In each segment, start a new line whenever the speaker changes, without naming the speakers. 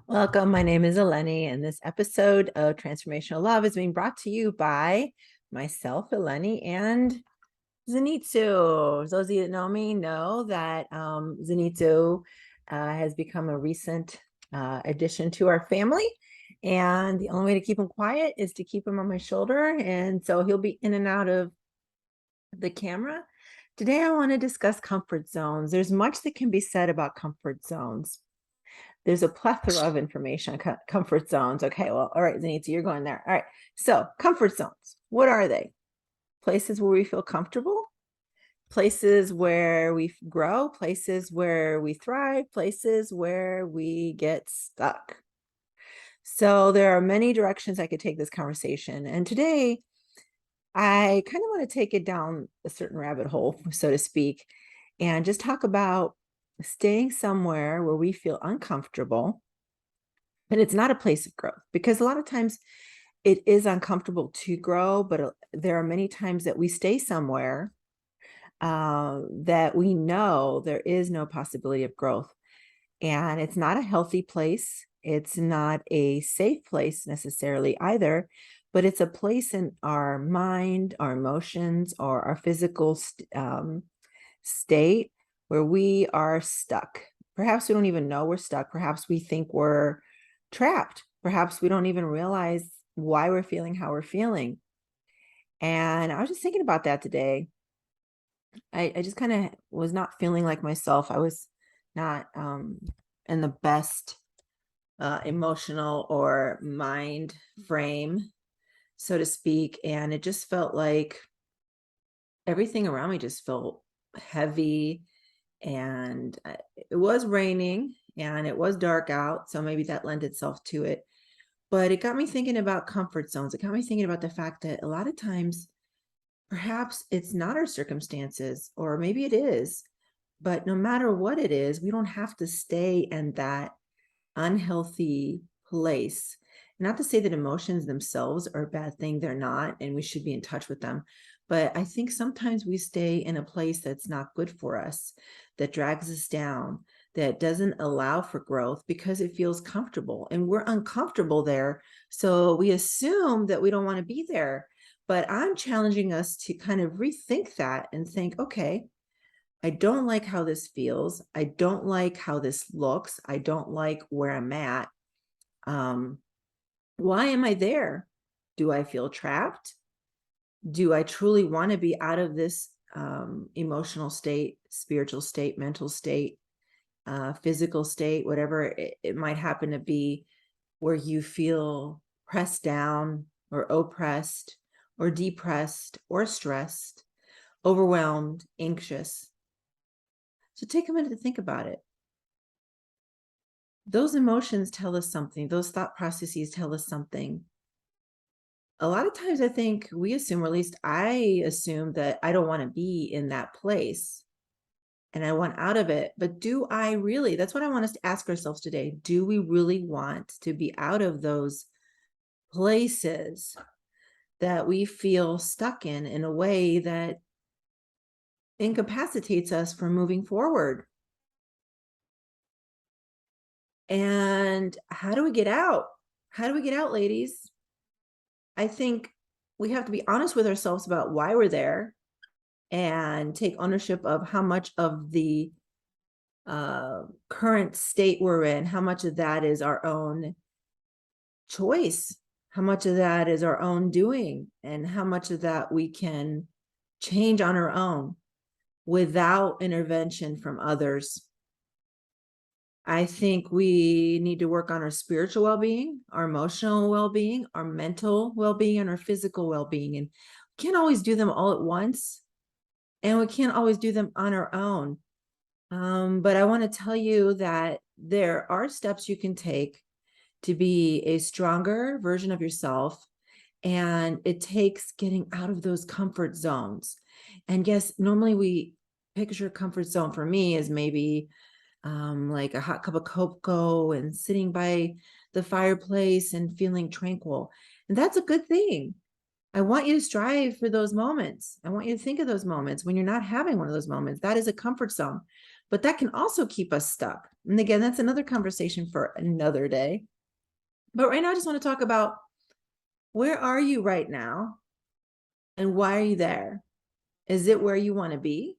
Welcome. My name is Eleni, and this episode of Transformational Love is being brought to you by myself, Eleni, and Zenitsu. Those of you that know me know that Zenitsu has become a recent addition to our family. And the only way to keep him quiet is to keep him on my shoulder. And so he'll be in and out of the camera. Today, I want to discuss comfort zones. There's much that can be said about comfort zones. There's a plethora of information on comfort zones. Okay, well, all right, Zenitsu, you're going there. All right, so comfort zones, what are they? Places where we feel comfortable, places where we grow, places where we thrive, places where we get stuck. So there are many directions I could take this conversation. And today, I kind of want to take it down a certain rabbit hole, so to speak, and just talk about staying somewhere where we feel uncomfortable. But it's not a place of growth, because a lot of times it is uncomfortable to grow, but there are many times that we stay somewhere that we know there is no possibility of growth. And it's not a healthy place. It's not a safe place necessarily either, but it's a place in our mind, our emotions, or our physical state where we are stuck. Perhaps we don't even know we're stuck. Perhaps we think we're trapped. Perhaps we don't even realize why we're feeling how we're feeling. And I was just thinking about that today. I just kind of was not feeling like myself. I was not in the best emotional or mind frame, so to speak. And it just felt like everything around me just felt heavy. And it was raining and it was dark out. So maybe that lent itself to it. But it got me thinking about comfort zones. It got me thinking about the fact that a lot of times, perhaps it's not our circumstances, or maybe it is, but no matter what it is, we don't have to stay in that unhealthy place. Not to say that emotions themselves are a bad thing, they're not, and we should be in touch with them. But I think sometimes we stay in a place that's not good for us, that drags us down, that doesn't allow for growth because it feels comfortable, and we're uncomfortable there. So we assume that we don't want to be there. But I'm challenging us to kind of rethink that and think, okay, I don't like how this feels. I don't like how this looks. I don't like where I'm at. Why am I there? Do I feel trapped? Do I truly want to be out of this emotional state, spiritual state, mental state, physical state, whatever it might happen to be, where you feel pressed down or oppressed or depressed or stressed, overwhelmed, anxious? So take a minute to think about it. Those emotions tell us something. Those thought processes tell us something. A lot of times I think we assume, or at least I assume, that I don't want to be in that place and I want out of it. But do I really? That's what I want us to ask ourselves today. Do we really want to be out of those places that we feel stuck in a way that incapacitates us from moving forward? And how do we get out? How do we get out, ladies? I think we have to be honest with ourselves about why we're there and take ownership of how much of the current state we're in, how much of that is our own choice, how much of that is our own doing, and how much of that we can change on our own without intervention from others. I think we need to work on our spiritual well-being, our emotional well-being, our mental well-being, and our physical well-being. And we can't always do them all at once, and we can't always do them on our own. But I want to tell you that there are steps you can take to be a stronger version of yourself. And it takes getting out of those comfort zones. And yes, normally we picture comfort zone for me as maybe like a hot cup of cocoa and sitting by the fireplace and feeling tranquil. And that's a good thing. I want you to strive for those moments. I want you to think of those moments when you're not having one of those moments. That is a comfort zone. but that can also keep us stuck. And again, that's another conversation for another day. But right now, I just want to talk about, where are you right now? And why are you there? Is it where you want to be?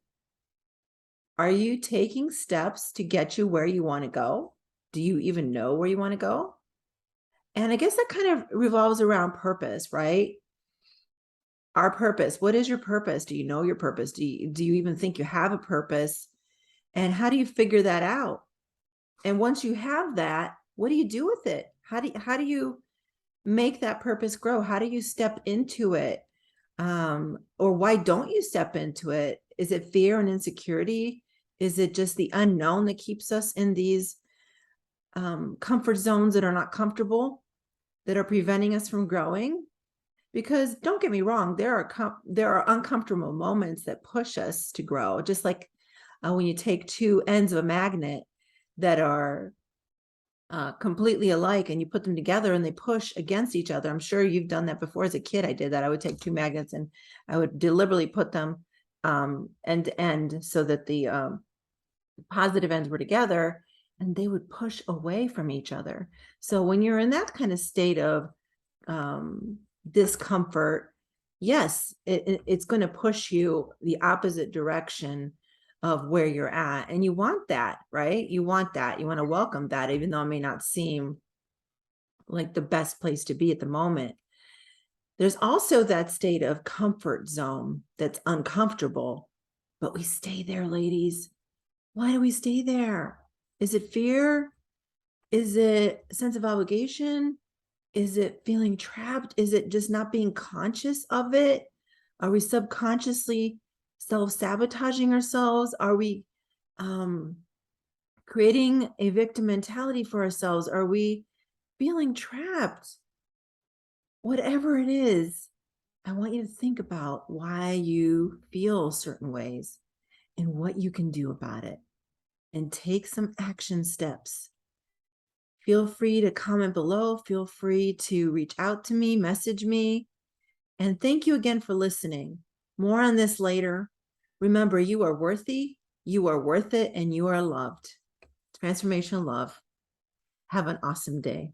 Are you taking steps to get you where you want to go? Do you even know where you want to go? And I guess that kind of revolves around purpose, right? Our purpose. What is your purpose? Do you know your purpose? Do you even think you have a purpose? And how do you figure that out? And once you have that, what do you do with it? How do you make that purpose grow? How do you step into it? Or why don't you step into it? Is it fear and insecurity? Is it just the unknown that keeps us in these comfort zones that are not comfortable, that are preventing us from growing? Because don't get me wrong, there are uncomfortable moments that push us to grow. Just like when you take two ends of a magnet that are completely alike and you put them together and they push against each other. I'm sure you've done that before. As a kid, I did that. I would take two magnets and I would deliberately put them end to end so that the positive ends were together, and they would push away from each other. So when you're in that kind of state of discomfort, yes, it's going to push you the opposite direction of where you're at. And you want that, right? You want that. You want to welcome that, even though it may not seem like the best place to be at the moment. There's also that state of comfort zone that's uncomfortable, but we stay there, ladies. Why do we stay there? Is it fear? Is it a sense of obligation? Is it feeling trapped? Is it just not being conscious of it? Are we subconsciously self-sabotaging ourselves? Are we creating a victim mentality for ourselves? Are we feeling trapped? Whatever it is, I want you to think about why you feel certain ways and what you can do about it, and take some action steps. Feel free to comment below. Feel free to reach out to me, message me. And thank you again for listening. More on this later. Remember, you are worthy, you are worth it, and you are loved. Transformational love. Have an awesome day.